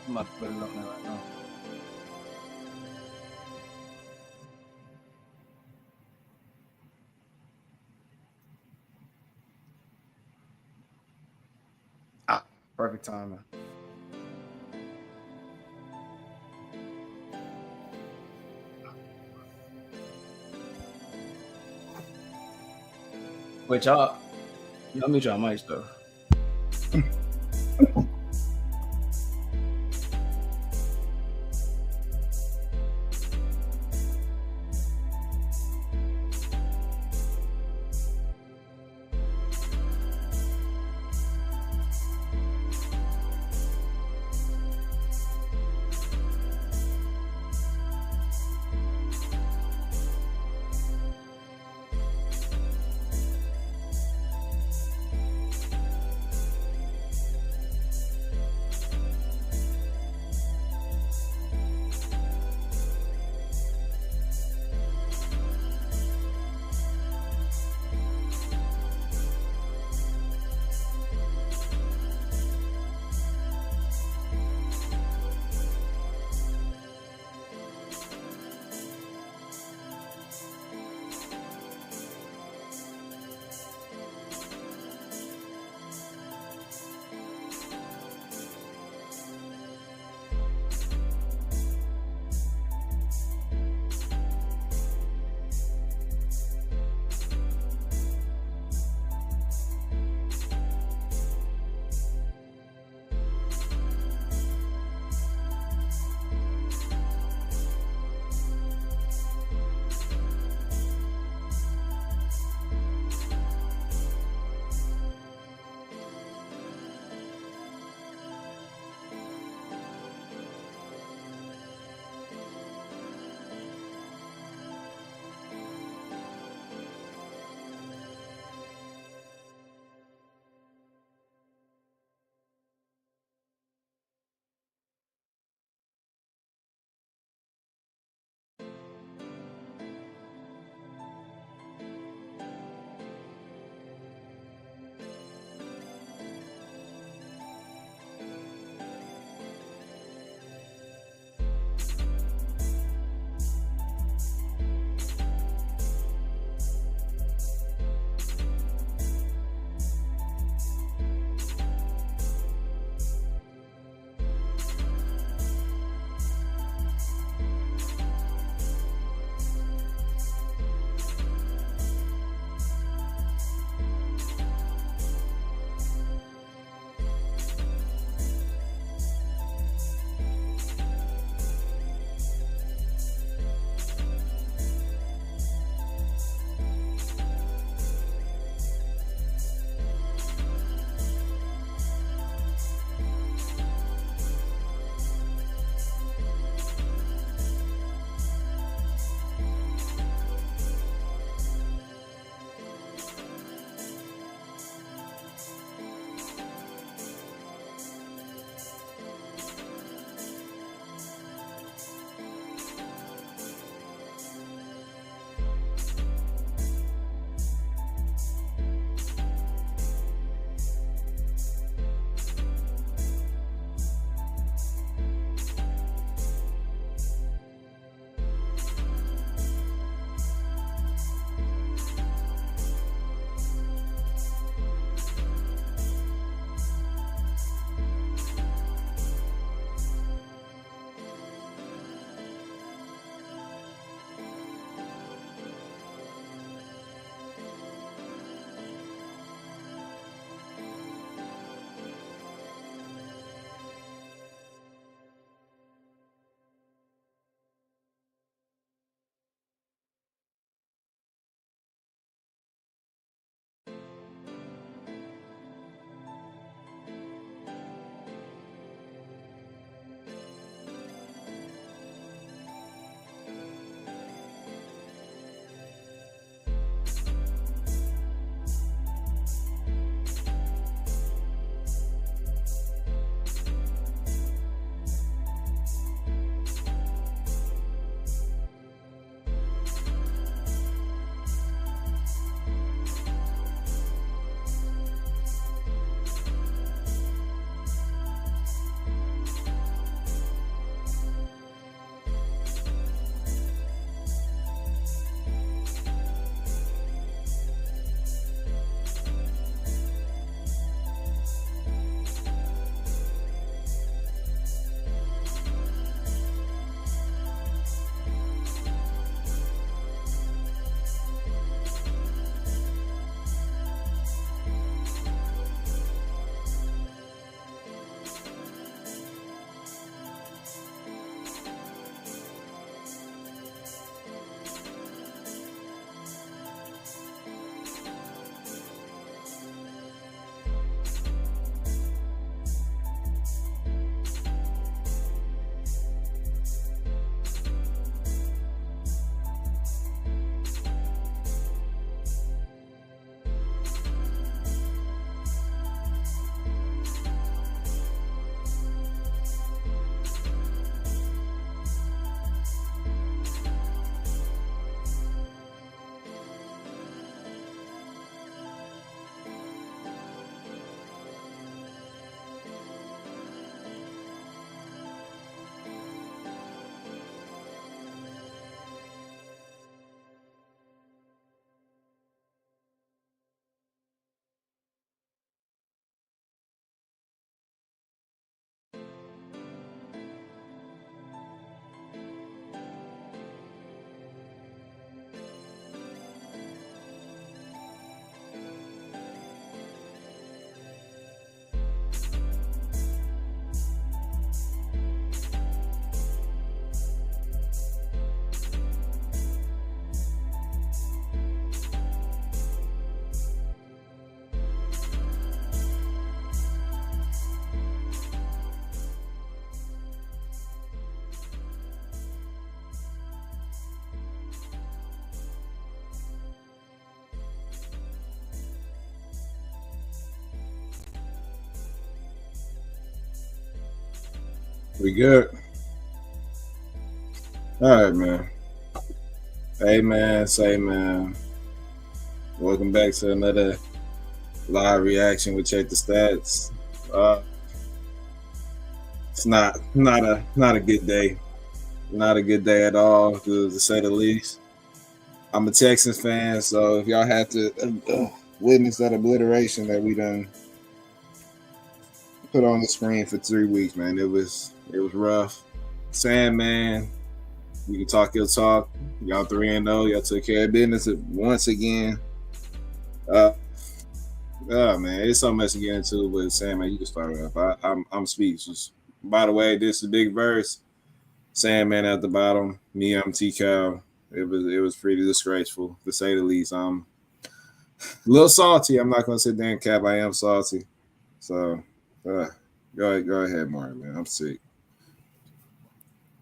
Ma quello no. Perfect timing. Wait, y'all mute y'all mics though. We good? All right, man. Hey, man. Say, man. Welcome back to another live reaction with Check the Stats. It's not a good day. Not a good day at all, to say the least. I'm a Texans fan, so if y'all had to witness that obliteration that we done put on the screen for 3 weeks, man, it was rough. Sandman, you can talk your talk. Y'all 3-0. Y'all took care of business once again. Oh man, it's so much to get into, but Sandman, you can start it off. I'm speechless. By the way, this is a big verse. Sandman at the bottom. Me, I'm T-Cal. It was pretty disgraceful, to say the least. I'm a little salty. I'm not gonna sit there and cap. I am salty. So go ahead, Martin, man. I'm sick.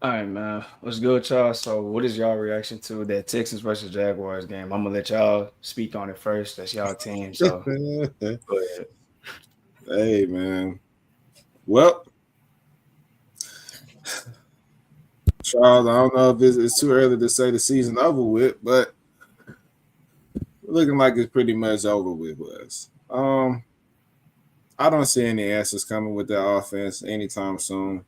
All right, man. What's good, y'all? So, what is y'all reaction to that Texans versus Jaguars game? I'm gonna let y'all speak on it first. That's y'all team. So, go ahead. Hey, man. Well, Charles, I don't know if it's too early to say the season over with, but looking like it's pretty much over with us. I don't see any answers coming with that offense anytime soon.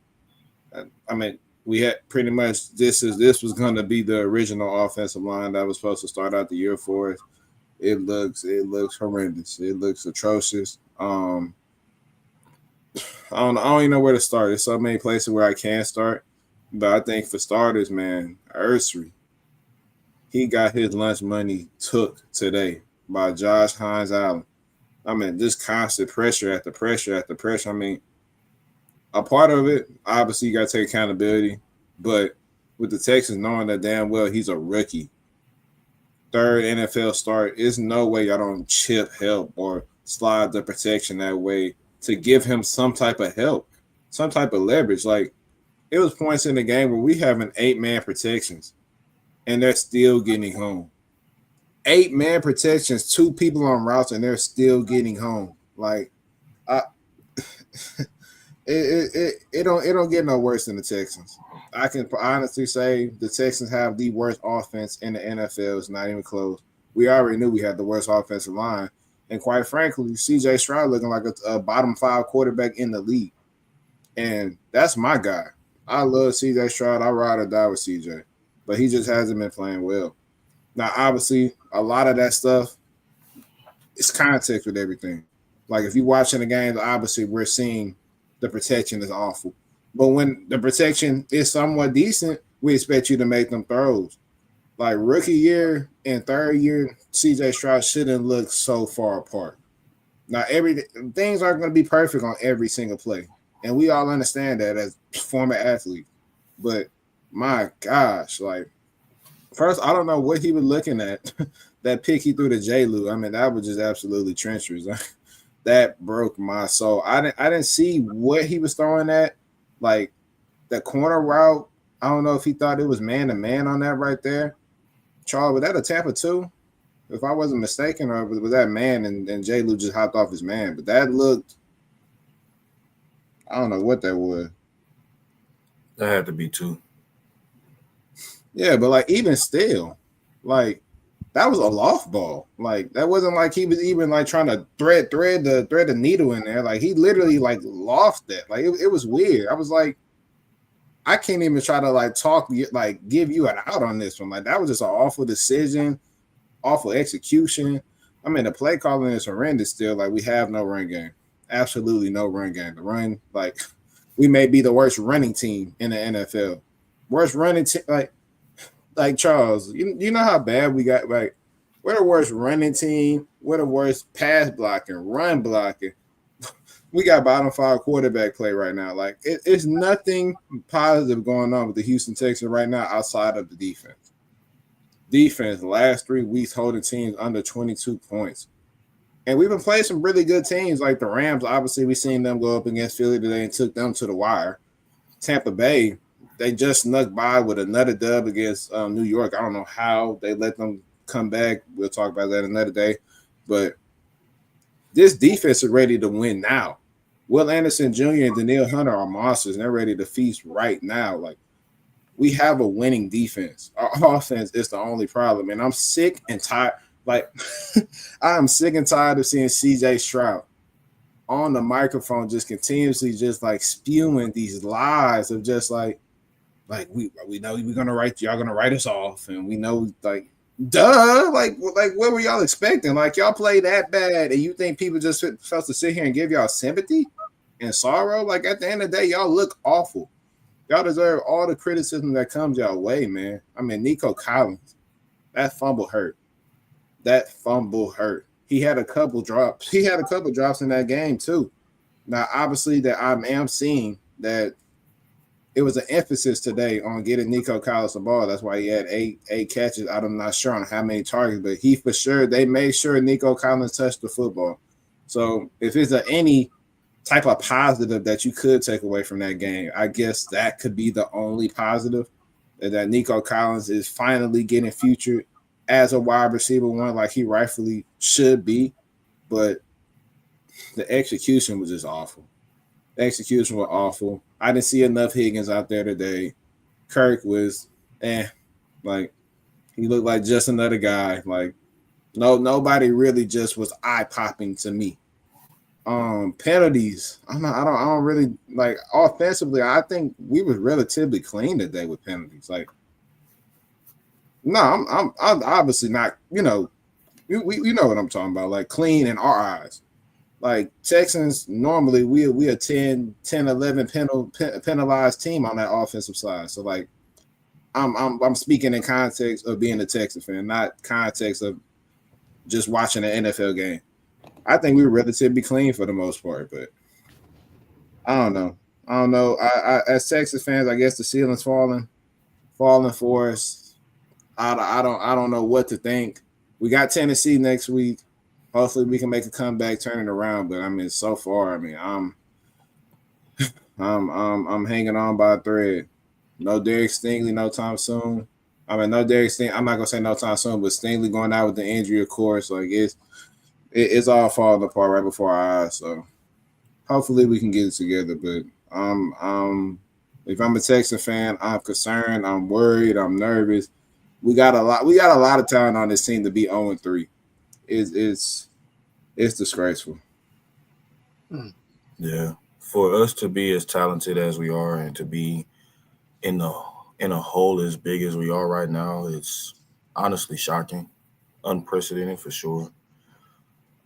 I mean, we had pretty much this was going to be the original offensive line that was supposed to start out the year for us. It looks horrendous. It looks atrocious. I don't even know where to start. There's so many places where I can start, but I think for starters, man, Ursary, he got his lunch money took today by Josh Hines Allen. I mean, just constant pressure after pressure after pressure. I mean, a part of it, obviously, you got to take accountability. But with the Texans knowing that damn well he's a rookie, third NFL start, there's no way y'all don't chip help or slide the protection that way to give him some type of help, some type of leverage. Like, it was points in the game where we having 8-man protections, and they're still getting home. 8-man protections, 2 people on routes, and they're still getting home. Like, it don't get no worse than the Texans. I can honestly say the Texans have the worst offense in the NFL. It's not even close. We already knew we had the worst offensive line, and quite frankly, C.J. Stroud looking like a bottom 5 quarterback in the league, and that's my guy. I love C.J. Stroud. I ride or die with C.J., but he just hasn't been playing well. Now, obviously, a lot of that stuff is context with everything. Like, if you're watching the games, obviously, we're seeing the protection is awful. But when the protection is somewhat decent, we expect you to make them throws. Like, rookie year and third year, C.J. Stroud shouldn't look so far apart. Now, things aren't going to be perfect on every single play. And we all understand that as former athletes. But, my gosh, like, first, I don't know what he was looking at. That pick he threw to J-Lou, I mean, that was just absolutely treacherous. That broke my soul. I didn't see what he was throwing at. Like, the corner route, I don't know if he thought it was man-to-man on that right there. Charles, was that a Tampa too? If I wasn't mistaken, or was that man and J-Lou just hopped off his man? But that looked, I don't know what that was. That had to be 2. Yeah, but like, even still, like, that was a loft ball. Like, that wasn't like he was even like trying to thread the needle in there. Like, he literally like lost it. Like, it was weird. I was like, I can't even try to like give you an out on this one. Like, that was just an awful decision, awful execution. I mean, the play calling is horrendous still. Like, we have no run game. Absolutely no run game. The run, like, we may be the worst running team in the NFL. Worst running team, like Charles, you know how bad we got. Like, we're the worst running team. We're the worst pass blocking, run blocking. We got bottom 5 quarterback play right now. Like, it's nothing positive going on with the Houston Texans right now outside of the defense. Defense, the last 3 weeks holding teams under 22 points. And we've been playing some really good teams like the Rams. Obviously, we've seen them go up against Philly today and took them to the wire. Tampa Bay, they just snuck by with another dub against New York. I don't know how they let them come back. We'll talk about that another day. But this defense is ready to win now. Will Anderson Jr. and Daniil Hunter are monsters, and they're ready to feast right now. Like, we have a winning defense. Our offense is the only problem, and I'm sick and tired. Like, I am sick and tired of seeing CJ Stroud on the microphone just continuously just like spewing these lies of just like we know we're gonna write y'all gonna write us off, and we know like duh, like what were y'all expecting? Like, y'all play that bad, and you think people just supposed to sit here and give y'all sympathy and sorrow? Like, at the end of the day, y'all look awful. Y'all deserve all the criticism that comes y'all way, man. I mean, Nico Collins, that fumble hurt. That fumble hurt. He had a couple drops. He had a couple drops in that game too. Now, obviously, that I am seeing that it was an emphasis today on getting Nico Collins the ball. That's why he had eight catches. I'm not sure on how many targets, but he for sure, they made sure Nico Collins touched the football. So if it's any type of positive that you could take away from that game, I guess that could be the only positive, that Nico Collins is finally getting featured as a wide receiver one like he rightfully should be. But the execution was just awful. The execution was awful. I didn't see enough Higgins out there today. Kirk was like he looked like just another guy. Like nobody really just was eye popping to me. Penalties. I don't really like offensively. I think we were relatively clean today with penalties. Like, no, I'm obviously not. You know what I'm talking about. Like, clean in our eyes. Like, Texans, normally we a 10, 11 penalized team on that offensive side. So like, I'm speaking in context of being a Texas fan, not context of just watching an NFL game. I think we were relatively clean for the most part, but I don't know. I as Texas fans, I guess the ceiling's falling for us. I don't know what to think. We got Tennessee next week. Hopefully we can make a comeback, turn it around. But I mean, so far, I mean, I'm hanging on by a thread. No Derek Stingley, no time soon. I mean, no Derek Stingley. I'm not gonna say no time soon, but Stingley going out with the injury, of course. Like, it's all falling apart right before our eyes. So hopefully we can get it together. But if I'm a Texas fan, I'm concerned. I'm worried. I'm nervous. We got a lot of talent on this team to be 0-3. It's disgraceful. Yeah, for us to be as talented as we are and to be in a hole as big as we are right now, it's honestly shocking, unprecedented for sure.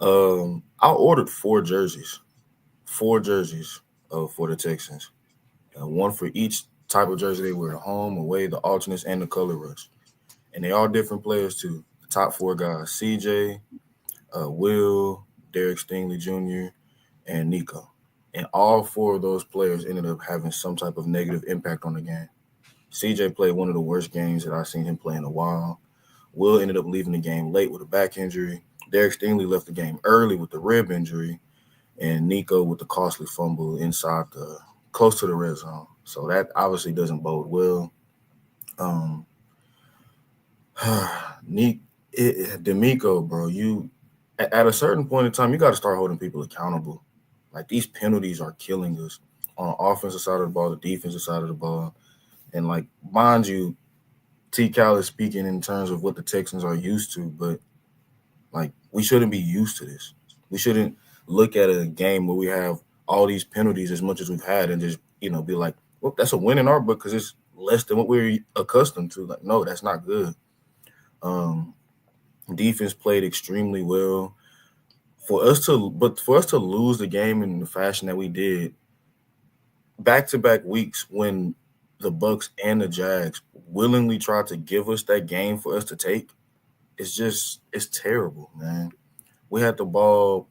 I ordered 4 jerseys for the Texans, one for each type of jersey they wear: home, away, the alternates, and the color rush. And they all different players too. The top 4 guys: CJ, Will, Derek Stingley Jr., and Nico. And all 4 of those players ended up having some type of negative impact on the game. CJ played one of the worst games that I've seen him play in a while. Will ended up leaving the game late with a back injury. Derek Stingley left the game early with the rib injury. And Nico with the costly fumble inside close to the red zone. So that obviously doesn't bode well. D'Amico, bro, you at a certain point in time, you got to start holding people accountable. Like, these penalties are killing us on the offensive side of the ball, the defensive side of the ball. And, like, mind you, T. Cal is speaking in terms of what the Texans are used to, but, like, we shouldn't be used to this. We shouldn't look at a game where we have all these penalties as much as we've had and just, be like, well, that's a win in our book because it's less than what we're accustomed to. Like, no, that's not good. Defense played extremely well. For us to lose the game in the fashion that we did, back-to-back weeks when the Bucs and the Jags willingly tried to give us that game for us to take, it's terrible, man. We had the ball,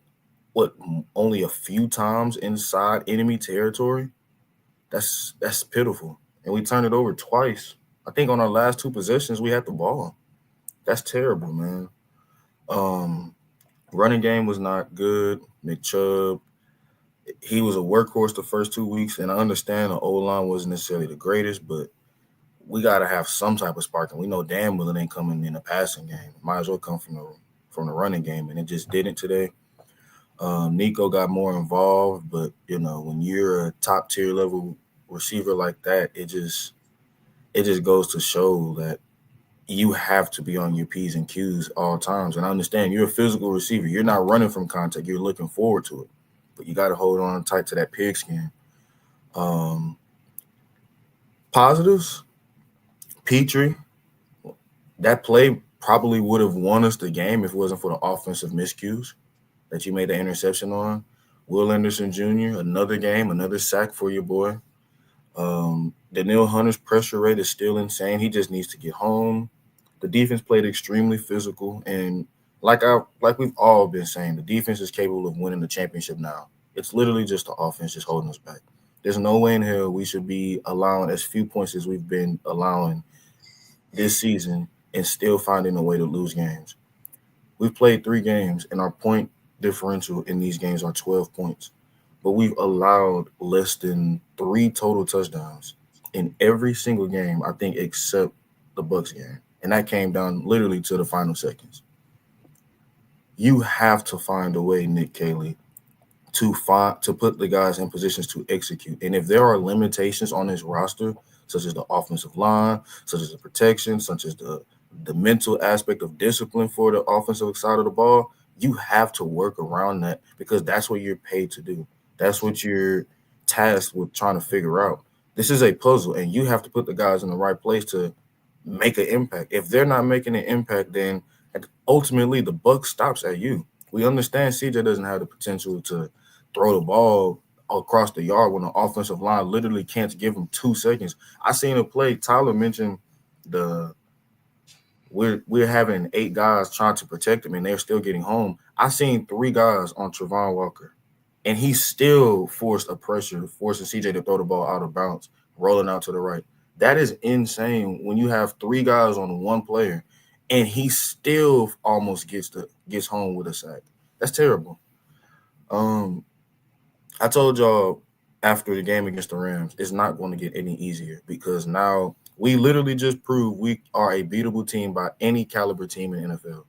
only a few times inside enemy territory? That's pitiful. And we turned it over twice. I think on our last 2 possessions, we had the ball. That's terrible, man. Running game was not good. Nick Chubb, he was a workhorse the first 2 weeks, and I understand the O-line wasn't necessarily the greatest, but we got to have some type of spark, and we know damn well it ain't coming in the passing game. Might as well come from the running game, and it just didn't today. Nico got more involved, but when you're a top tier level receiver like that, it just goes to show that you have to be on your P's and Q's all times. And I understand you're a physical receiver. You're not running from contact. You're looking forward to it. But you got to hold on tight to that pigskin. Positives, Petrie, that play probably would have won us the game if it wasn't for the offensive miscues that you made the interception on. Will Anderson Jr., another game, another sack for your boy. Daniil Hunter's pressure rate is still insane. He just needs to get home. The defense played extremely physical, and like we've all been saying, the defense is capable of winning the championship now. It's literally just the offense just holding us back. There's no way in hell we should be allowing as few points as we've been allowing this season and still finding a way to lose games. We've played 3 games, and our point differential in these games are 12 points. But we've allowed less than 3 total touchdowns in every single game, I think, except the Bucs game. And that came down literally to the final seconds. You have to find a way, Nick Caley, to put the guys in positions to execute. And if there are limitations on this roster, such as the offensive line, such as the protection, such as the mental aspect of discipline for the offensive side of the ball, you have to work around that because that's what you're paid to do. That's what you're tasked with trying to figure out. This is a puzzle, and you have to put the guys in the right place to make an impact. If they're not making an impact, then ultimately the buck stops at you. We understand CJ doesn't have the potential to throw the ball across the yard when the offensive line literally can't give him 2 seconds. I seen a play. Tyler mentioned we're having 8 guys trying to protect him, and they're still getting home. I seen 3 guys on Travon Walker, and he still forced a pressure, forcing CJ to throw the ball out of bounds, rolling out to the right. That is insane when you have 3 guys on 1 player, and he still almost gets home with a sack. That's terrible. I told y'all after the game against the Rams, it's not going to get any easier because now we literally just proved we are a beatable team by any caliber team in the NFL.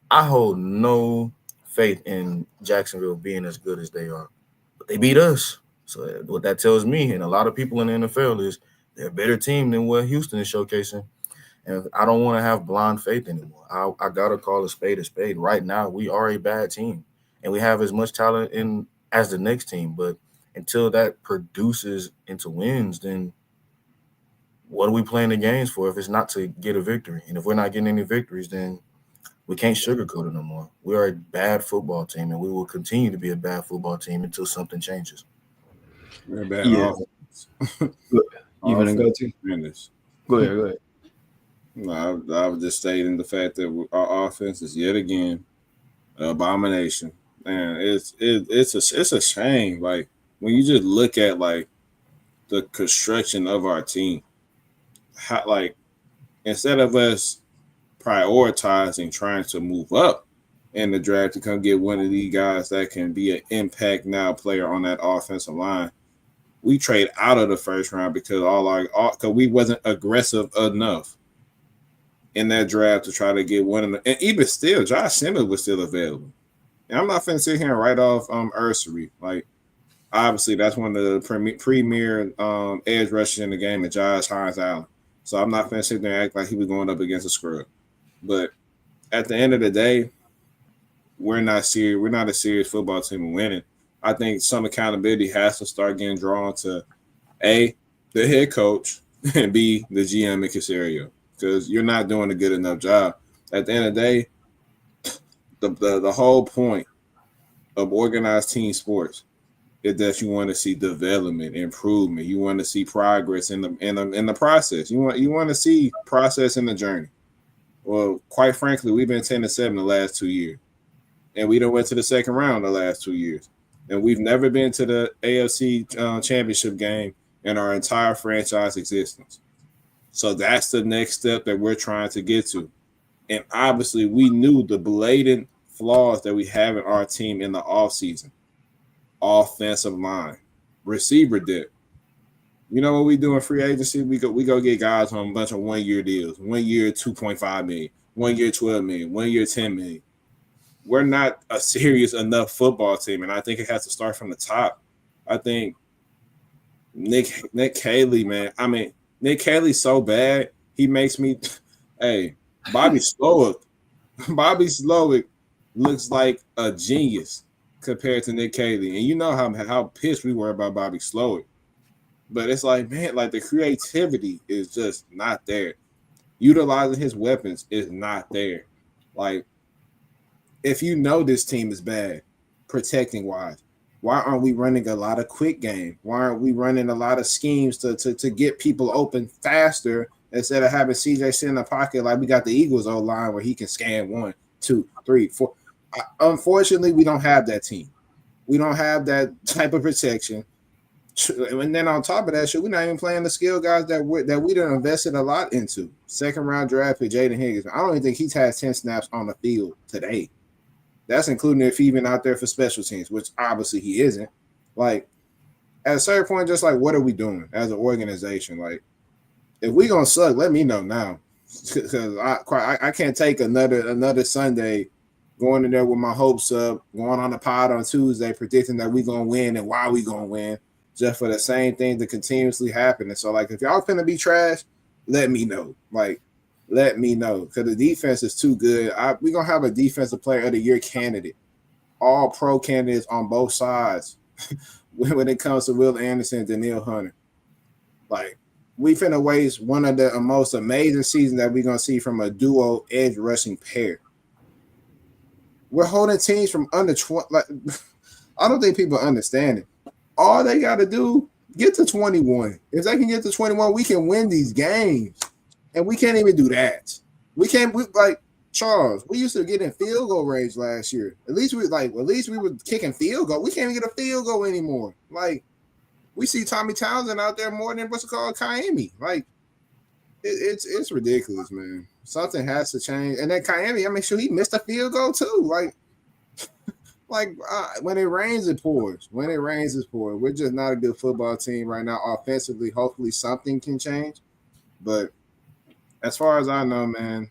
I hold no faith in Jacksonville being as good as they are, but they beat us. So what that tells me and a lot of people in the NFL is they're a better team than what Houston is showcasing. And I don't want to have blind faith anymore. I got to call a spade a spade. Right now, we are a bad team, and we have as much talent as the next team. But until that produces into wins, then what are we playing the games for if it's not to get a victory? And if we're not getting any victories, then we can't sugarcoat it no more. We are a bad football team, and we will continue to be a bad football team until something changes. We're bad offense. You want to go to? Go ahead. No, I was just stating the fact that our offense is yet again an abomination. Man, it's a shame. Like when you just look at like the construction of our team, how, like instead of us prioritizing trying to move up in the draft to come get one of these guys that can be an impact now player on that offensive line, we trade out of the first round because because we wasn't aggressive enough in that draft to try to get one of them. And even still, Josh Simmons was still available. And I'm not finna sit here and write off Ursary. Like, obviously, that's one of the premier edge rushers in the game, and Josh Allen. So I'm not finna sit there and act like he was going up against a scrub. But at the end of the day, we're not serious. We're not a serious football team winning. I think some accountability has to start getting drawn to A, the head coach, and B, the GM and Caserio. Because you're not doing a good enough job. At the end of the day, the whole point of organized team sports is that you want to see development, improvement. You want to see progress in the process. You want to see process in the journey. Well, quite frankly, we've been 10-7 the last 2 years, and we done went to the second round the last 2 years, and we've never been to the AFC championship game in our entire franchise existence. So that's the next step that we're trying to get to. And obviously, we knew the blatant flaws that we have in our team in the offseason. Offensive line, receiver depth. You know what we do in free agency? We go get guys on a bunch of 1 year deals. 1 year, $2.5 million. 1 year, $12 million. 1 year, $10 million. we're not a serious enough football team, and I think it has to start from the top. I think Nick Caley, man. I mean, Nick Caley's so bad. He makes me. Hey, Bobby Slowick. Bobby Slowick looks like a genius compared to Nick Caley, and you know how pissed we were about Bobby Slowick. But it's like, man, like the creativity is just not there. Utilizing his weapons is not there. Like, if you know this team is bad, protecting wise, why aren't we running a lot of quick game? Why aren't we running a lot of schemes to get people open faster instead of having CJ sit in the pocket like we got the Eagles O line where he can scan 1, 2, 3, 4. Unfortunately, we don't have that team. We don't have that type of protection. And then on top of that, we're not even playing the skill guys that we done invested a lot into. Second round draft pick Jaden Higgins. I don't even think he's had 10 snaps on the field today. That's including if he even out there for special teams, which obviously he isn't. Like, at a certain point, just like, what are we doing as an organization? Like, if we gonna suck, let me know now, because I can't take another Sunday going in there with my hopes up, going on the pod on Tuesday, predicting that we gonna win and why we gonna win, just for the same thing to continuously happen. And so, like, if y'all finna be trash, let me know. Like, let me know, because the defense is too good. We're going to have a defensive player of the year candidate, all pro candidates on both sides when it comes to Will Anderson and Danielle Hunter. Like, we finna waste one of the most amazing seasons that we're going to see from a duo edge rushing pair. We're holding teams from under 20. Like, I don't think people understand it. All they got to do, get to 21. If they can get to 21, we can win these games. And we can't even do that. Like Charles, we used to get in field goal range last year. At least we were kicking field goal. We can't even get a field goal anymore. Like, we see Tommy Townsend out there more than what's it called, Kaimi. Like, it's ridiculous, man. Something has to change. And then Kaimi, I mean, sure, he missed a field goal too. Like, when it rains, it pours. When it rains, it pours. We're just not a good football team right now. Offensively, hopefully something can change. But as far as I know, man,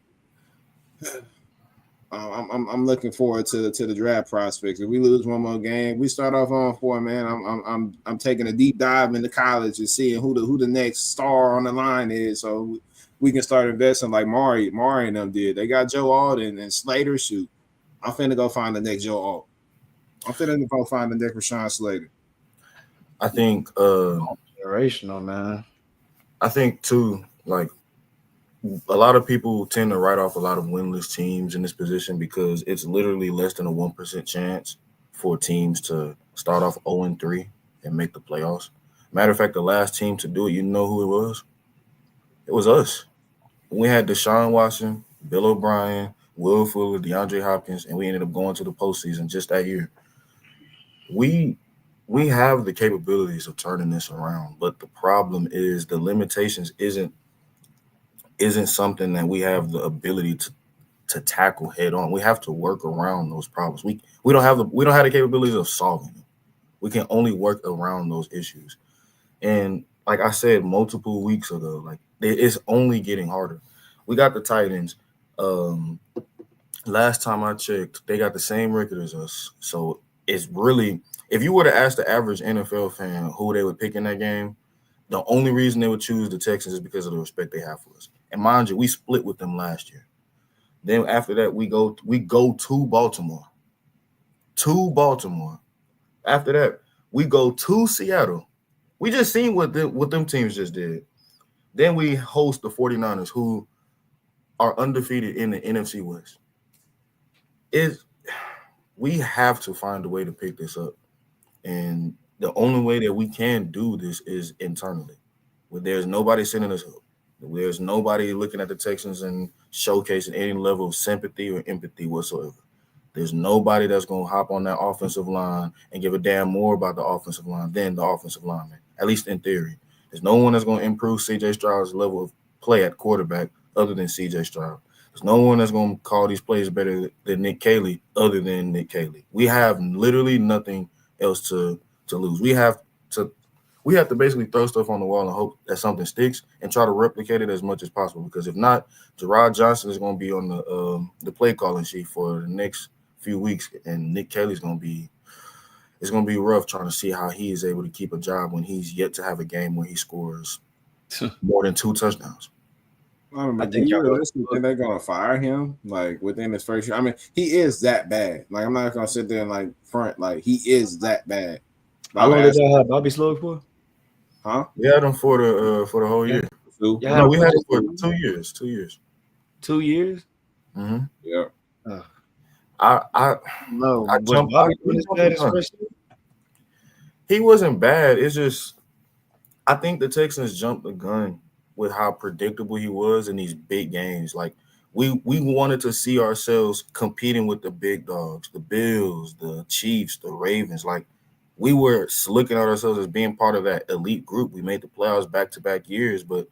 I'm looking forward to the draft prospects. If we lose one more game, we start off on 4, man. I'm taking a deep dive into college and seeing who the next star on the line is, so we can start investing like Mari and them did. They got Joe Alden and Slater. Shoot, I'm finna go find the next Joe Alden. I'm finna go find the next Rashawn Slater. I think generational, man. I think too, like, a lot of people tend to write off a lot of winless teams in this position because it's literally less than a 1% chance for teams to start off 0-3 and make the playoffs. Matter of fact, the last team to do it, you know who it was? It was us. We had Deshaun Watson, Bill O'Brien, Will Fuller, DeAndre Hopkins, and we ended up going to the postseason just that year. We have the capabilities of turning this around, but the problem is the limitations isn't something that we have the ability to tackle head on. We have to work around those problems. We don't have the capabilities of solving them. We can only work around those issues. And like I said multiple weeks ago, like, it's only getting harder. We got the Titans. Last time I checked, they got the same record as us. So it's really, if you were to ask the average NFL fan who they would pick in that game, the only reason they would choose the Texans is because of the respect they have for us. And mind you, we split with them last year. Then after that, we go to Baltimore. After that, we go to Seattle. We just seen what them teams just did. Then we host the 49ers, who are undefeated in the NFC West. We have to find a way to pick this up. And the only way that we can do this is internally. Where there's nobody sending us up. There's nobody looking at the Texans and showcasing any level of sympathy or empathy whatsoever. There's nobody that's going to hop on that offensive line and give a damn more about the offensive line than the offensive lineman, at least in theory. There's no one that's going to improve C.J. Stroud's level of play at quarterback other than C.J. Stroud. There's no one that's going to call these plays better than Nick Caley other than Nick Caley. We have literally nothing else to lose. We have to basically throw stuff on the wall and hope that something sticks and try to replicate it as much as possible. Because if not, Gerard Johnson is going to be on the play calling sheet for the next few weeks, and Nick Kelly's gonna be. It's gonna be rough trying to see how he is able to keep a job when he's yet to have a game where he scores more than 2 touchdowns. I don't know, I do think you y'all realistically think they're gonna fire him like within his first year? I mean, he is that bad. Like, I'm not gonna sit there and like front like he is that bad. But How I'm long did asking, y'all have Bobby Slow for? huh? We had him for the whole Yeah. year. Sue? Y'all had No, him we for had him for 2 years. 2 years. 2 years? Mm-hmm. Yeah. I No, I was jumped. I Bobby doing we this jumped bad the his gun. first year? He wasn't bad. It's just I think the Texans jumped the gun with how predictable he was in these big games. Like we wanted to see ourselves competing with the big dogs, the Bills, the Chiefs, the Ravens. Like we were looking at ourselves as being part of that elite group. We made the playoffs back-to-back years, but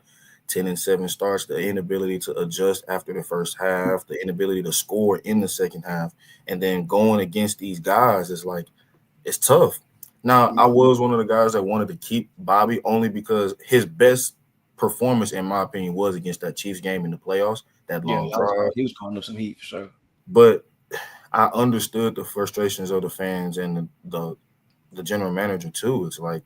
10-7 starts, the inability to adjust after the first half, the inability to score in the second half, and then going against these guys is like it's tough. Now, I was one of the guys that wanted to keep Bobby only because his best performance, in my opinion, was against that Chiefs game in the playoffs, that Yeah, long drive. he was calling up some heat for sure. But I understood the frustrations of the fans and the general manager too. It's like,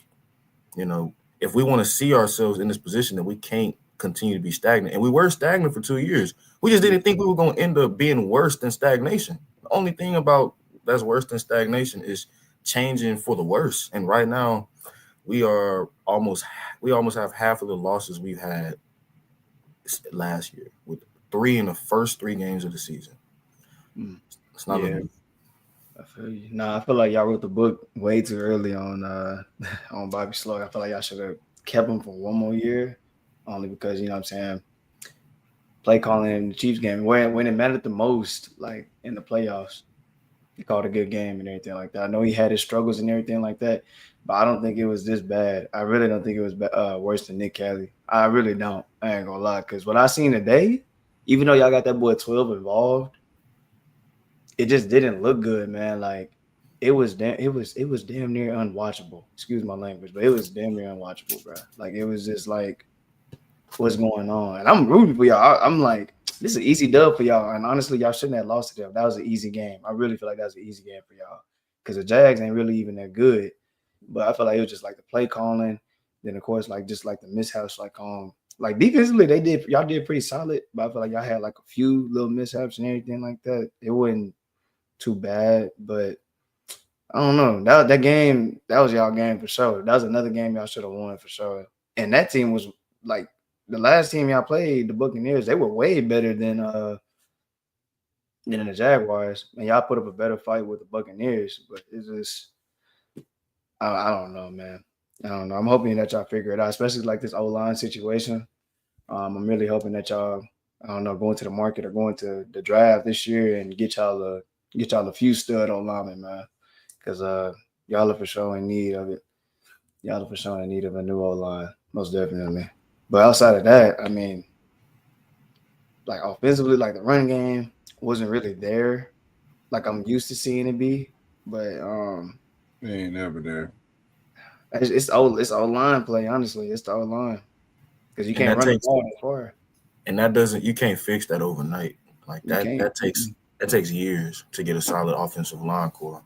if we want to see ourselves in this position, that we can't continue to be stagnant. And we were stagnant for 2 years. We just didn't think we were going to end up being worse than stagnation. The only thing about that's worse than stagnation is changing for the worse. And right now, we almost have half of the losses we've had last year, with 3 in the first 3 games of the season. It's not looking good. I feel you. Nah, I feel like y'all wrote the book way too early on on Bobby Slow. I feel like y'all should have kept him for one more year, only because, you know what I'm saying, play calling in the Chiefs game when it mattered the most, like in the playoffs, he called a good game and everything like that. I know he had his struggles and everything like that, but I don't think it was this bad. I really don't think it was worse than Nick Kelly. I really don't. I ain't gonna lie, because what I seen today, even though y'all got that boy 12 involved, it just didn't look good, man. Like it was damn near unwatchable. Excuse my language, but it was damn near unwatchable, bro. Like it was just like, what's going on? And I'm rooting for y'all. I'm like, this is an easy dub for y'all. And honestly, y'all shouldn't have lost to them. That was an easy game. I really feel like that was an easy game for y'all, because the Jags ain't really even that good. But I feel like it was just like the play calling. Then of course, like just like the mishaps, like defensively, y'all did pretty solid. But I feel like y'all had like a few little mishaps and everything like that. It wasn't too bad, but I don't know. That game, that was y'all game for sure. That was another game y'all should have won for sure. And that team was like the last team y'all played, the Buccaneers. They were way better than the Jaguars, and y'all put up a better fight with the Buccaneers. But it's just, I don't know, man. I don't know. I'm hoping that y'all figure it out, especially like this O-line situation. I'm really hoping that y'all, I don't know, going to the market or going to the draft this year and get y'all a few stud O-linemen, man. Because y'all are for sure in need of it. Y'all are for sure in need of a new O-line, most definitely. But outside of that, I mean, like offensively, like the run game wasn't really there, like I'm used to seeing it be. But It ain't never there. it's O-line play, honestly. It's the O-line. Because you can't run the ball that far. And that doesn't, you can't fix that overnight. Like that takes years to get a solid offensive line core.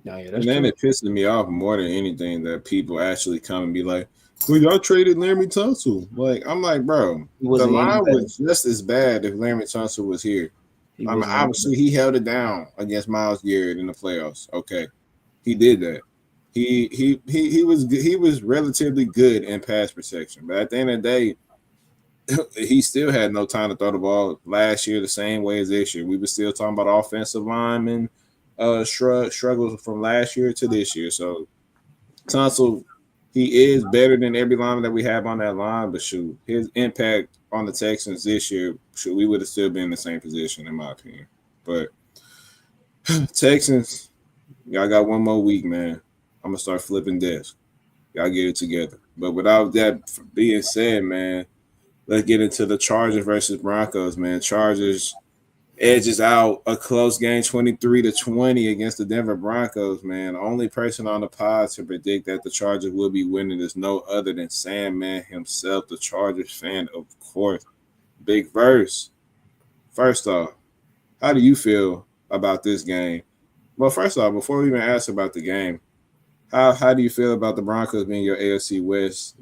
No, yeah, that's And then true. it pisses me off more than anything that people actually come and be like, well, y'all traded Laremy Tunsil. Like, I'm like, bro, the line was just as bad if Laremy Tunsil was here. I mean, obviously he held it down against Myles Garrett in the playoffs. Okay. He did that. He was relatively good in pass protection. But at the end of the day, he still had no time to throw the ball last year the same way as this year. We were still talking about offensive linemen struggles from last year to this year. So Tunsil, he is better than every lineman that we have on that line, but shoot, his impact on the Texans this year, shoot, we would have still been in the same position, in my opinion. But Texans, y'all got one more week, man. I'm gonna start flipping desks. Y'all get it together. But without that being said, man, let's get into the Chargers versus Broncos, man. Chargers edges out a close game 23-20 against the Denver Broncos, man. The only person on the pod to predict that the Chargers will be winning is no other than Sandman himself, the Chargers fan, of course. Big Verse. First off, how do you feel about this game. Well, first off, before we even ask about the game, how do you feel about the Broncos being your AFC West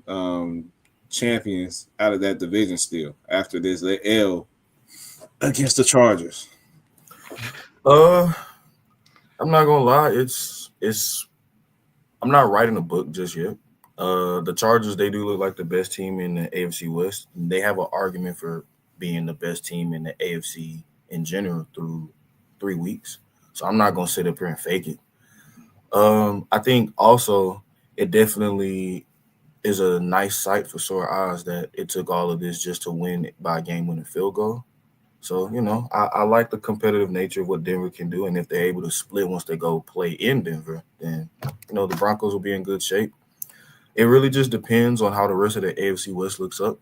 champions out of that division still after this L against the Chargers? I'm not gonna lie, it's I'm not writing a book just yet. The Chargers, they do look like the best team in the AFC West. They have an argument for being the best team in the AFC in general through 3 weeks. So I'm not gonna sit up here and fake it. I think also it definitely is a nice sight for sore eyes that it took all of this just to win by a game-winning field goal. So, I like the competitive nature of what Denver can do. And if they're able to split once they go play in Denver, then, the Broncos will be in good shape. It really just depends on how the rest of the AFC West looks up.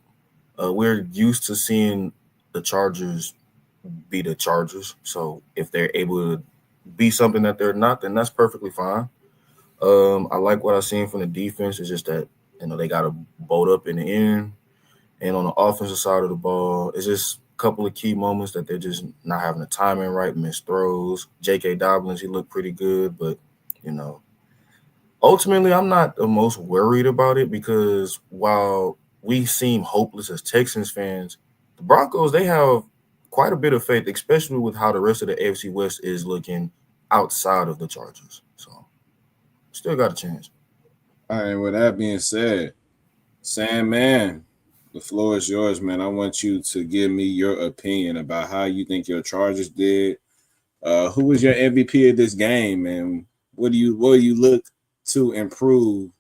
We're used to seeing the Chargers be the Chargers. So if they're able to be something that they're not, then that's perfectly fine. I like what I've seen from the defense. It's just that, they got to bolt up in the end. And on the offensive side of the ball, it's just a couple of key moments that they're just not having the timing right, missed throws. J.K. Dobbins, he looked pretty good, but, ultimately I'm not the most worried about it because while we seem hopeless as Texans fans, the Broncos, they have quite a bit of faith, especially with how the rest of the AFC West is looking outside of the Chargers. So, still got a chance. All right, with that being said, Sandman, the floor is yours, man. I want you to give me your opinion about how you think your Chargers did. Who was your MVP of this game, and what do you look to improve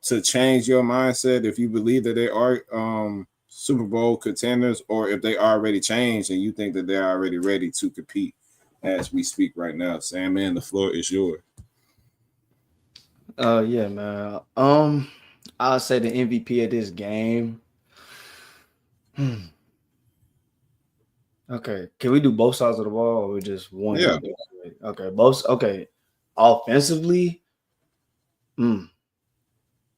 to change your mindset if you believe that they are Super Bowl contenders, or if they already changed and you think that they're already ready to compete as we speak right now? Sandman, the floor is yours. Yeah, man. I'll say the MVP of this game. Okay, can we do both sides of the ball or just one? Yeah. Okay, both. Okay, offensively, I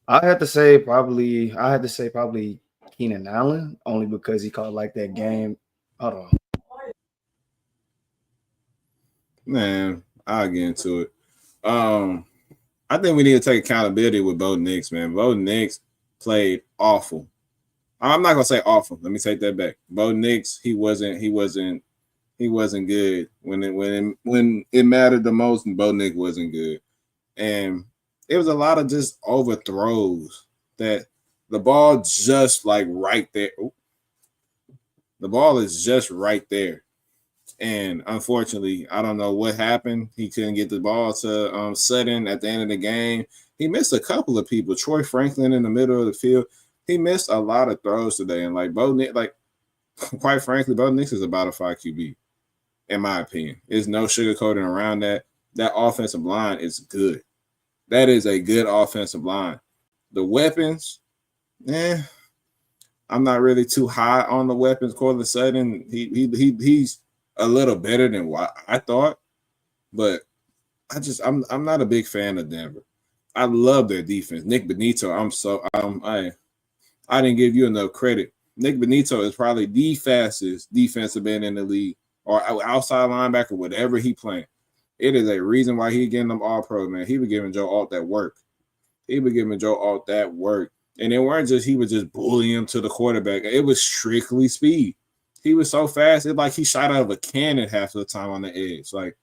had to say probably Keenan Allen, only because he caught like that game. Hold on. Man, I'll get into it. I think we need to take accountability with Bo Nix, man. Bo Nix played awful. I'm not gonna say awful. Let me take that back. Bo Nix, he wasn't good when it mattered the most. And Bo Nix wasn't good, and it was a lot of just overthrows that the ball just like right there. The ball is just right there. And unfortunately, I don't know what happened. He couldn't get the ball to Sutton at the end of the game. He missed a couple of people. Troy Franklin in the middle of the field. He missed a lot of throws today. And like Bo Nix, like quite frankly, Bo Nix is about a 5 QB, in my opinion. There's no sugarcoating around that. That offensive line is good. That is a good offensive line. The weapons, I'm not really too high on the weapons. Cortland Sutton, he's a little better than what I thought, but I'm not a big fan of Denver. I love their defense. Nick Benito, I didn't give you enough credit. Nick Benito is probably the fastest defensive end in the league, or outside linebacker, whatever he playing. It is a reason why he getting them all pro, man. He was giving Joe Alt that work. And it weren't just he was just bullying him to the quarterback. It was strictly speed. He was so fast, it's like he shot out of a cannon half of the time on the edge. Like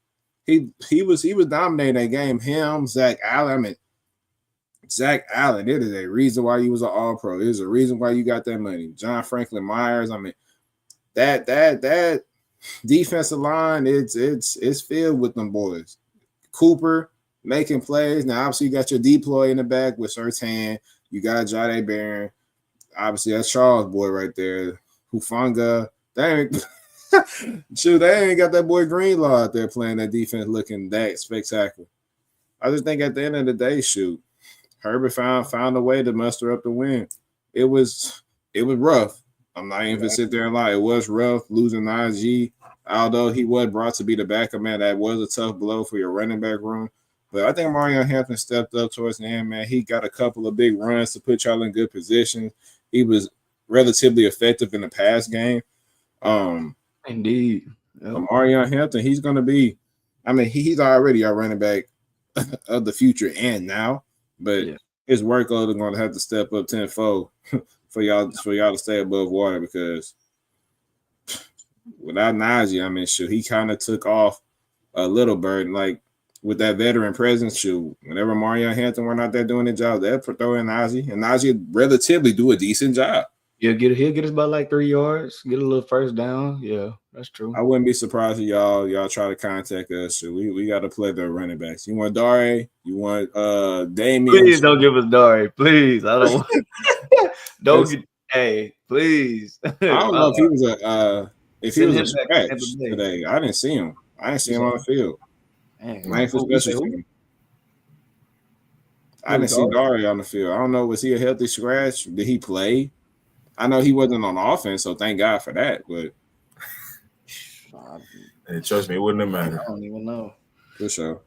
he was dominating that game. Him, Zach Allen. It is a reason why he was an All-Pro. There's a reason why you got that money. John Franklin Myers. That defensive line, it's filled with them boys. Cooper making plays. Now, obviously, you got your deploy in the back with Surtain. You got Jade Barron. Obviously, that's Charles' boy right there. Hufanga. They ain't got that boy Greenlaw out there playing that defense looking that spectacular. I just think at the end of the day, Herbert found a way to muster up the win. It was rough. I'm not even going to sit there and lie. It was rough losing Najee. Although he was brought to be the backup, man, that was a tough blow for your running back room. But I think Mario Hampton stepped up towards the end, man. He got a couple of big runs to put y'all in good position. He was relatively effective in the pass game. Indeed. Mario Hampton, he's going to be I mean, he's already our running back of the future and now, but his workload is going to have to step up tenfold for y'all to stay above water because without Najee, I mean, shoot, he kind of took off a little bird. Like with that veteran presence, shoot, whenever Mario Hampton were not there doing the job, they'll throw in Najee, and Najee relatively do a decent job. Yeah, he'll get us about like 3 yards, get a little first down. Yeah, that's true. I wouldn't be surprised if y'all try to contact us. We got to play the running backs. You want Dare? You want Damien? Please don't give us Dare. Please, I don't. Don't get. Hey, please. I don't know if he was a scratch today. I didn't see him. I didn't see him on the field. Man, for special team. I didn't see Dare on the field. I don't know. Was he a healthy scratch? Did he play? I know he wasn't on offense, so thank God for that. But and trust me, it wouldn't have mattered. I don't even know. For sure.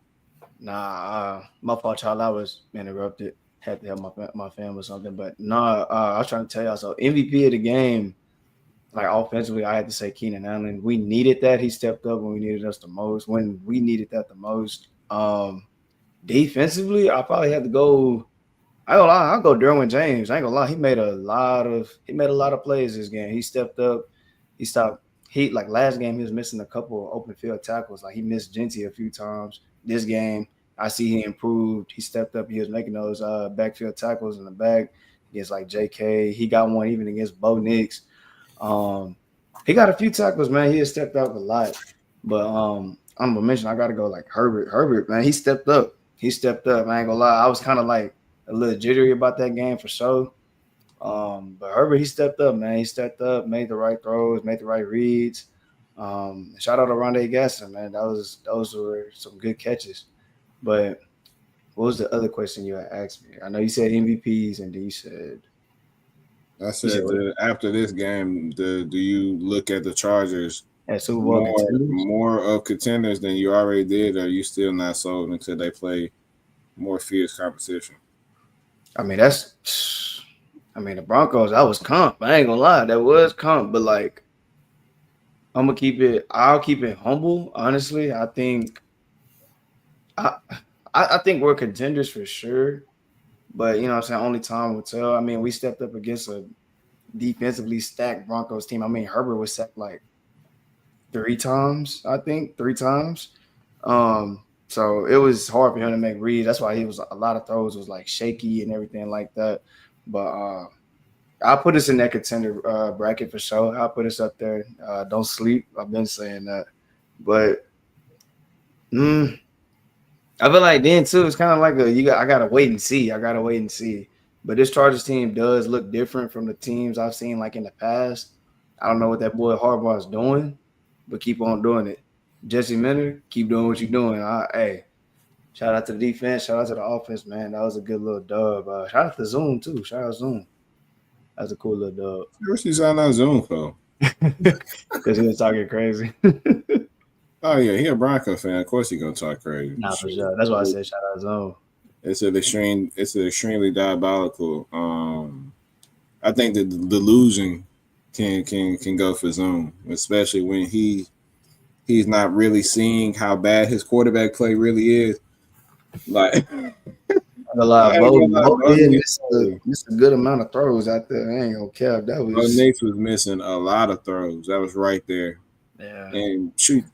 Nah, my fault, child. I was interrupted. Had to help my family or something. But nah, I was trying to tell y'all. So MVP of the game, like offensively, I had to say Keenan Allen. We needed that. He stepped up when we needed us the most. When we needed that the most. Defensively, I probably had to go. I ain't gonna lie, I'll go Derwin James. I ain't gonna lie, he made a lot of plays this game. He stepped up, he stopped. Like last game, he was missing a couple of open field tackles. Like he missed Genty a few times. This game, I see he improved. He stepped up. He was making those backfield tackles in the back against like JK. He got one even against Bo Nix. He got a few tackles, man. He has stepped up a lot. But I'm gonna mention I gotta go like Herbert. Herbert, man, he stepped up. I ain't gonna lie. I was kind of like a little jittery about that game for sure. But Herbert, he stepped up, man. He stepped up, made the right throws, made the right reads. Shout out to Rondé Gasson, man. Those were some good catches. But what was the other question you had asked me? I know you said MVPs, and then you said after this game, do you look at the Chargers at Super Bowl more of contenders than you already did, or are you still not sold until they play more fierce competition? I mean, the Broncos, that was comp. I ain't gonna lie, that was comp, but like I'll keep it humble. Honestly, I think we're contenders for sure. But you know what I'm saying, only time will tell. I mean, we stepped up against a defensively stacked Broncos team. I mean, Herbert was sacked like 3 times, I think. 3 times. So it was hard for him to make reads. That's why a lot of throws was like shaky and everything like that. But I'll put us in that contender bracket for sure. I'll put us up there. Don't sleep. I've been saying that. But I feel like then too, it's kind of like I gotta wait and see. But this Chargers team does look different from the teams I've seen like in the past. I don't know what that boy Harbaugh is doing, but keep on doing it. Jesse Minter, keep doing what you're doing. Hey, shout out to the defense. Shout out to the offense, man. That was a good little dub. Shout out to Zoom, too. Shout out Zoom. That was a cool little dub. What's he signing on Zoom for? Because he was talking crazy. Oh, yeah. He a Bronco fan. Of course he going to talk crazy. Nah, for sure. That's why I said shout out Zoom. It's extremely diabolical. I think that the delusion can go for Zoom, especially when he's not really seeing how bad his quarterback play really is. Like Bo missed a good amount of throws out there. I ain't gonna care. That was Nix was missing a lot of throws. That was right there. Yeah. And shoot,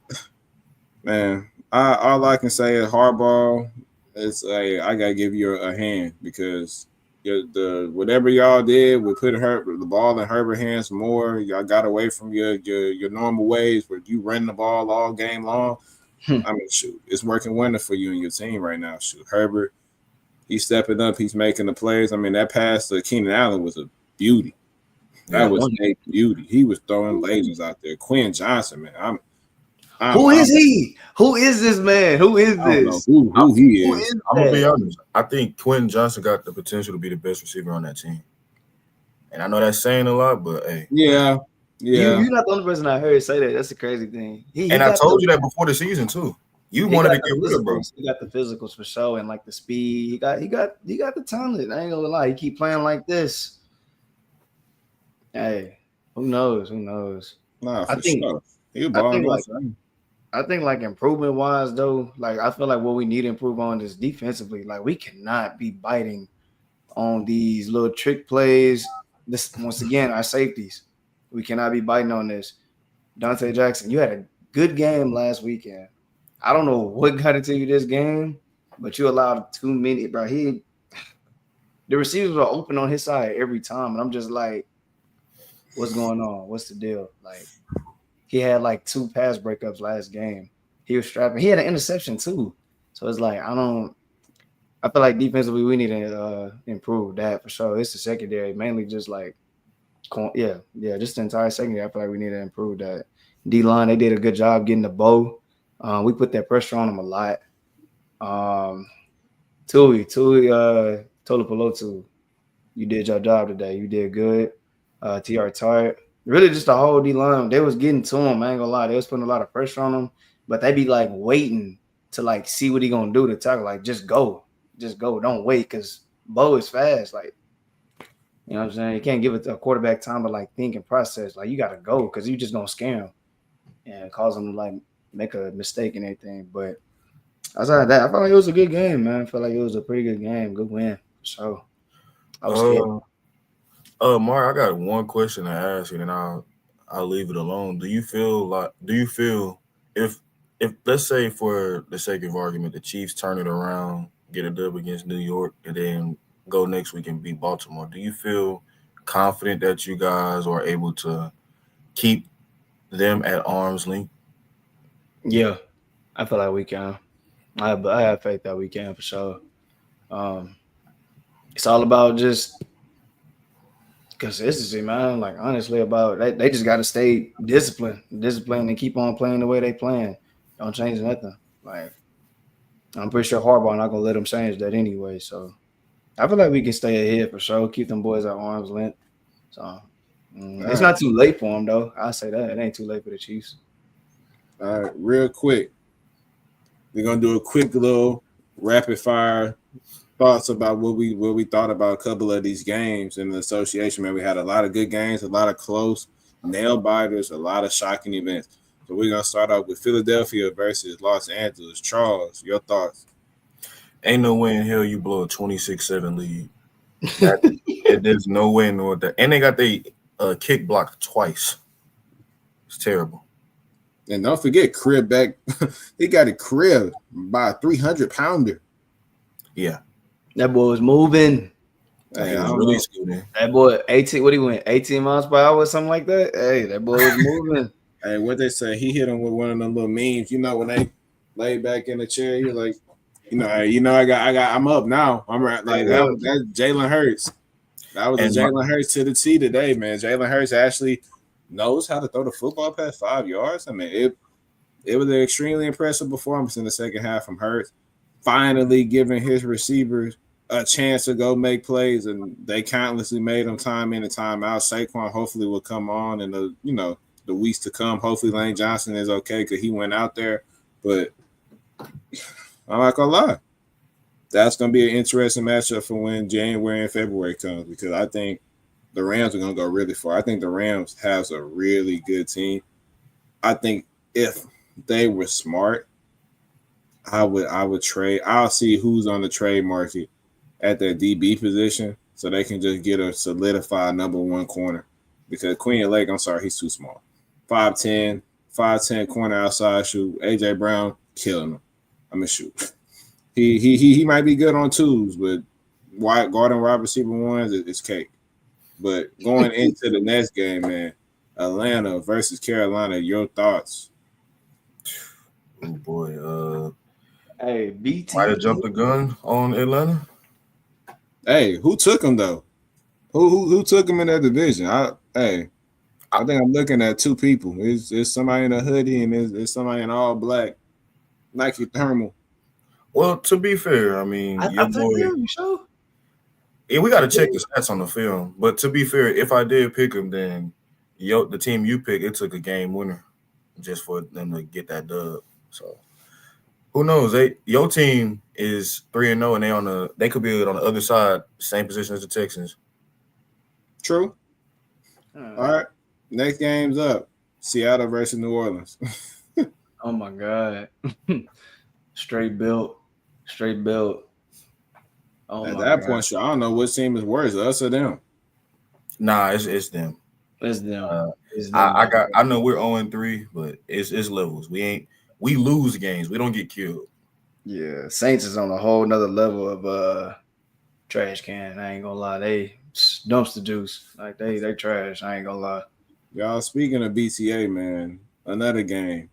man, all I can say is Harbaugh. I gotta give you a hand because whatever y'all did with putting the ball in Herbert's hands more, y'all got away from your normal ways where you run the ball all game long. I mean, shoot, it's working wonder for you and your team right now. Shoot, Herbert, he's stepping up, he's making the plays. I mean, that pass to Keenan Allen was a beauty. That was a beauty. He was throwing lasers out there. Quinn Johnson, man, who is he? Who is this man? Who is this? Who he is? I'm gonna be honest. I think Quentin Johnson got the potential to be the best receiver on that team. And I know that's saying a lot, but hey. Yeah. You're not the only person I heard say that. That's the crazy thing. I told you that before the season too. You wanted to get rid of bro. He got the physicals for sure and like the speed. He got the talent. I ain't gonna lie. He keep playing like this. Hey, who knows? Nah, I think sure. I think like improvement wise though, like I feel like what we need to improve on is defensively. Like we cannot be biting on these little trick plays. This once again, our safeties. We cannot be biting on this. Dante Jackson, you had a good game last weekend. I don't know what got into you this game, but you allowed too many, bro. The receivers were open on his side every time, and I'm just like, what's going on? What's the deal? Like he had like 2 pass breakups last game. He was strapping. He had an interception too. So it's like I feel like defensively we need to improve that for sure. It's the secondary, mainly just like just the entire secondary. I feel like we need to improve that. D line, they did a good job getting the bow. We put that pressure on them a lot. Tui, Tolopolotu, you did your job today. You did good. TR Tart. Really just the whole D line. They was getting to him. I ain't gonna lie. They was putting a lot of pressure on him, but they be like waiting to like see what he gonna do to tackle. Like just go. Just go. Don't wait because Bo is fast. Like, you know what I'm saying? You can't give it a quarterback time to like think and process. Like you gotta go because you just gonna scare him and cause him to like make a mistake and everything. But outside of that, I felt like it was a good game, man. I felt like it was a pretty good game, good win. So I was scared. Mark, I got one question to ask you, and I'll leave it alone. Do you feel if let's say for the sake of argument, the Chiefs turn it around, get a dub against New York, and then go next week and beat Baltimore, do you feel confident that you guys are able to keep them at arm's length? Yeah, I feel like we can. I have faith that we can for sure. It's all about just consistency, man. Like honestly, about they just got to stay disciplined, and keep on playing the way they playing. Don't change nothing. Like I'm pretty sure Harbaugh not gonna let them change that anyway. So I feel like we can stay ahead for sure. Keep them boys at arm's length. So it's not too late for them though. I say that it ain't too late for the Chiefs. All right, real quick. We're gonna do a quick little rapid fire thoughts about what we thought about a couple of these games in the association. Man, we had a lot of good games, a lot of close nail biters, a lot of shocking events. So we're gonna start off with Philadelphia versus Los Angeles. Charles, your thoughts? Ain't no way in hell you blow a 26-7 lead. There's no way in that. And they got the kick blocked twice. It's terrible. And don't forget, Crib back. He got a crib by a 300-pounder. Yeah. That boy was moving. Hey, he was really scooting. That boy, 18, what he went, 18 miles per hour or something like that? Hey, that boy was moving. Hey, what they say, he hit him with one of them little memes. You know, when they lay back in the chair, you're like, I'm up now. I'm right. Like, that's Jalen Hurts. That was Jalen Hurts to the T today, man. Jalen Hurts actually knows how to throw the football past 5 yards. I mean, it was an extremely impressive performance in the second half from Hurts. Finally giving his receivers a chance to go make plays, and they countlessly made them time in and time out. Saquon hopefully will come on in the weeks to come. Hopefully Lane Johnson is okay because he went out there. But I'm not gonna lie, that's gonna be an interesting matchup for when January and February comes, because I think the Rams are gonna go really far. I think the Rams has a really good team. I think if they were smart, I would trade. I'll see who's on the trade market at their DB position so they can just get a solidified number one corner, because Queen Lake, I'm sorry, he's too small. 5'10", corner outside shoot. AJ Brown killing him. I'm gonna shoot. He might be good on twos, but guarding wide receiver ones is cake. But going into the next game, man, Atlanta versus Carolina, your thoughts? Oh boy, hey, BT might have jumped the gun on Atlanta. Hey, who took him though? Who took him in that division? I think I'm looking at two people. It's somebody in a hoodie and it's somebody in all black Nike thermal. Well, to be fair, I mean, your boy. Sure. Yeah, we got to check the stats on the film. But to be fair, if I did pick him, then the team you picked, it took a game winner just for them to get that dub. So who knows? Your team is 3-0, and they could be on the other side, same position as the Texans. True. All right. Next game's up. Seattle versus New Orleans. Oh my God. Straight built. Straight built. Oh At my that God. point, sure, I don't know what team is worse, us or them. Nah, it's them. It's them. Uh, It's them. I know we're 0-3, but it's levels. We lose games. We don't get killed. Yeah. Saints is on a whole nother level of trash can. I ain't gonna lie. They dumpster juice. Like they trash. I ain't gonna lie. Y'all, speaking of BTA, man, another game.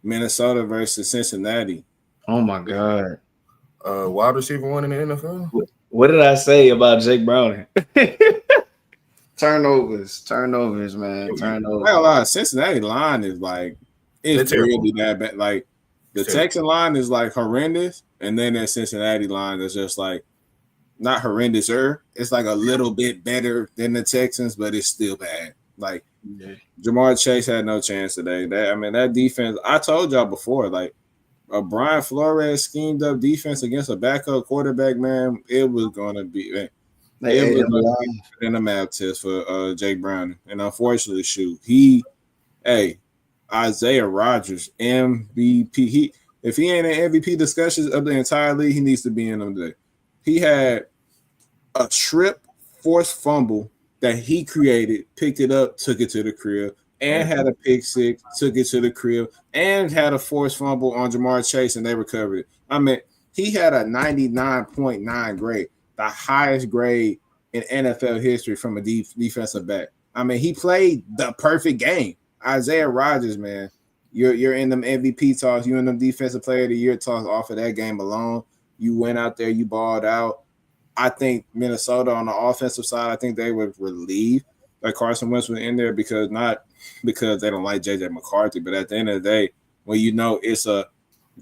Minnesota versus Cincinnati. Oh my God. Wide receiver one in the NFL. What did I say about Jake Browning? Turnovers, man. I ain't Turnovers. gonna lie, Cincinnati line is like it's They're terrible. really that bad. Like the It's terrible. Texan line is like horrendous, and then that Cincinnati line is just like not horrendous. It's like a little bit better than the Texans, but it's still bad. Like Yeah. Jamar Chase had no chance today. That defense. I told y'all before, like a Brian Flores schemed up defense against a backup quarterback. Man, it was gonna be. Man, it was gonna be in a map test for Jake Brown, and unfortunately, Isaiah Rodgers MVP. If he ain't in MVP discussions of the entire league, he needs to be in them today. He had a trip forced fumble that he created, picked it up, took it to the crib, and had a pick six, took it to the crib, and had a forced fumble on Jamar Chase, and they recovered it. I mean, he had a 99.9 grade, the highest grade in NFL history from a defensive back. I mean, he played the perfect game. Isaiah Rodgers, man, you're in them MVP talks, you're in them Defensive Player of the Year talks off of that game alone. You went out there, you balled out. I think Minnesota on the offensive side, I think they would relieve that Carson Wentz was in there not because they don't like JJ McCarthy, but at the end of the day, when you know it's a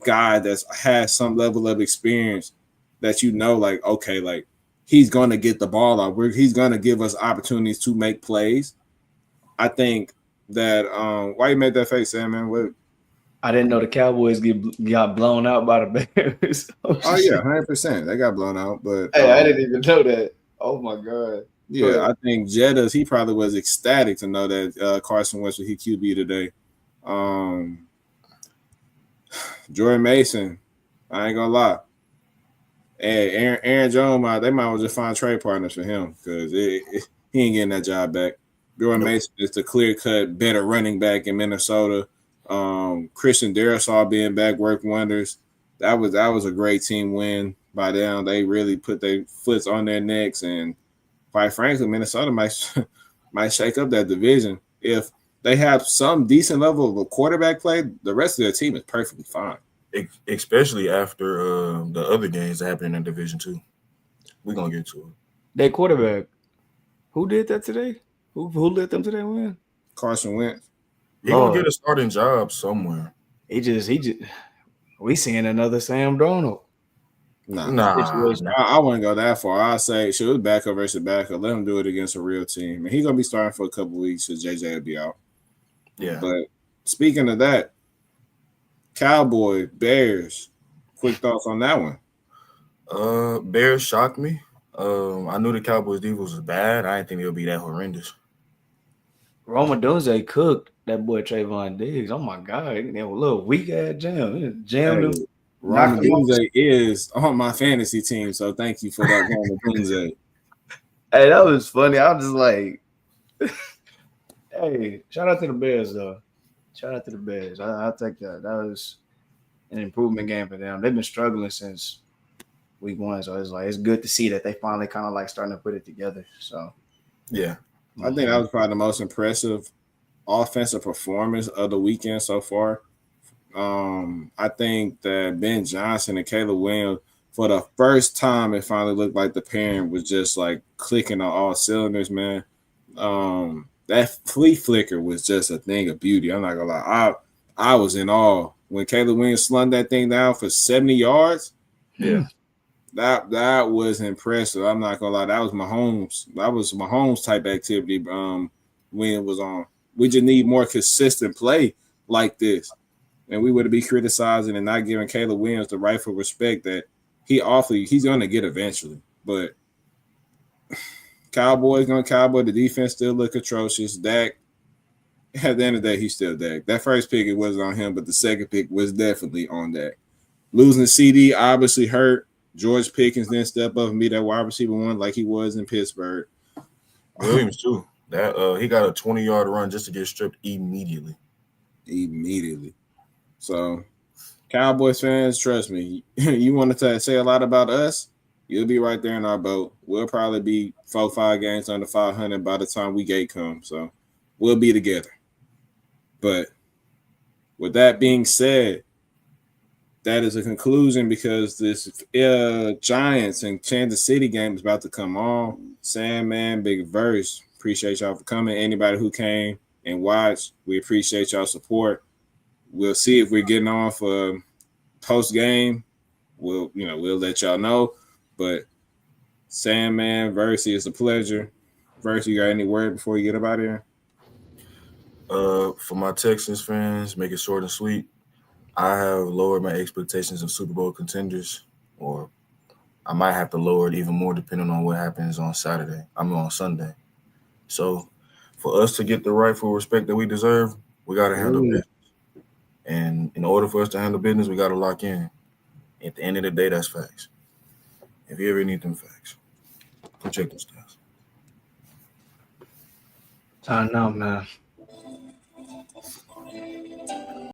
guy that has some level of experience that you know, like, okay, like he's going to get the ball out. He's going to give us opportunities to make plays. I think that why you made that face, Sam, man? What? I didn't know the Cowboys got blown out by the Bears. Oh yeah, 100%. They got blown out, but hey, I didn't even know that. Oh my God. Yeah, I think Jettas, he probably was ecstatic to know that Carson Wentz was his QB today. Jordan Mason, I ain't gonna lie. And Aaron Jones, they might as well just find trade partners for him because he ain't getting that job back. Jordan Mason is the clear-cut better running back in Minnesota. Christian Darrisaw being back worked wonders. That was a great team win by them. They really put their foots on their necks, and quite frankly, Minnesota might shake up that division. If they have some decent level of quarterback play, the rest of their team is perfectly fine. Especially after the other games that happened in Division 2. We're gonna get to it. Their quarterback. Who did that today? Who let them today win? Carson Wentz. He gonna get a starting job somewhere. He just we seeing another Sam Darnold. Nah. I wouldn't go that far. I'd say it was backup versus backup. Let him do it against a real team. And he's gonna be starting for a couple weeks because JJ will be out. Yeah. But speaking of that, Cowboy, Bears. Quick thoughts on that one. Bears shocked me. I knew the Cowboys defense was bad. I didn't think it would be that horrendous. Roma Dunze cooked that boy Trayvon Diggs. Oh my God, that was a little weak ass jam. Jammed him. Roma Dunze is on my fantasy team, so thank you for that, Roma Dunze. Hey, that was funny. I was just like, hey, shout out to the Bears though. Shout out to the Bears. I'll take that. That was an improvement game for them. They've been struggling since week 1, so it's good to see that they finally kind of like starting to put it together. So yeah, I think that was probably the most impressive offensive performance of the weekend so far. I think that Ben Johnson and Caleb Williams, for the first time, it finally looked like the pairing was just like clicking on all cylinders, man. That flea flicker was just a thing of beauty. I'm not gonna lie. I was in awe when Caleb Williams slung that thing down for 70 yards. Yeah. That was impressive. I'm not gonna lie. That was Mahomes. That was Mahomes type activity. When it was on, we just need more consistent play like this, and we would be criticizing and not giving Caleb Williams the rightful respect that he's gonna get eventually. But Cowboys gonna Cowboy. The defense still look atrocious. Dak, at the end of the day, he's still Dak. That first pick, it wasn't on him, but the second pick was definitely on Dak. Losing CD obviously hurt. George Pickens didn't step up and be that wide receiver one like he was in Pittsburgh. Williams too. That he got a 20-yard run just to get stripped immediately. So, Cowboys fans, trust me, you want to say a lot about us, you'll be right there in our boat. We'll probably be 4-5 games under 500 by the time we gate come. So, we'll be together. But with that being said, that is a conclusion because this Giants and Kansas City game is about to come on. Sandman, Big Verse, appreciate y'all for coming. Anybody who came and watched, we appreciate y'all support. We'll see if we're getting on for post game. We'll let y'all know. But Sandman, Verse, it's a pleasure. Verse, you got any word before you get up out of here? For my Texans fans, make it short and sweet. I have lowered my expectations of Super Bowl contenders, or I might have to lower it even more depending on what happens on Sunday. So for us to get the rightful respect that we deserve, we got to handle business. And in order for us to handle business, we got to lock in. At the end of the day, that's facts. If you ever need them facts, come check those stats. Time out, man.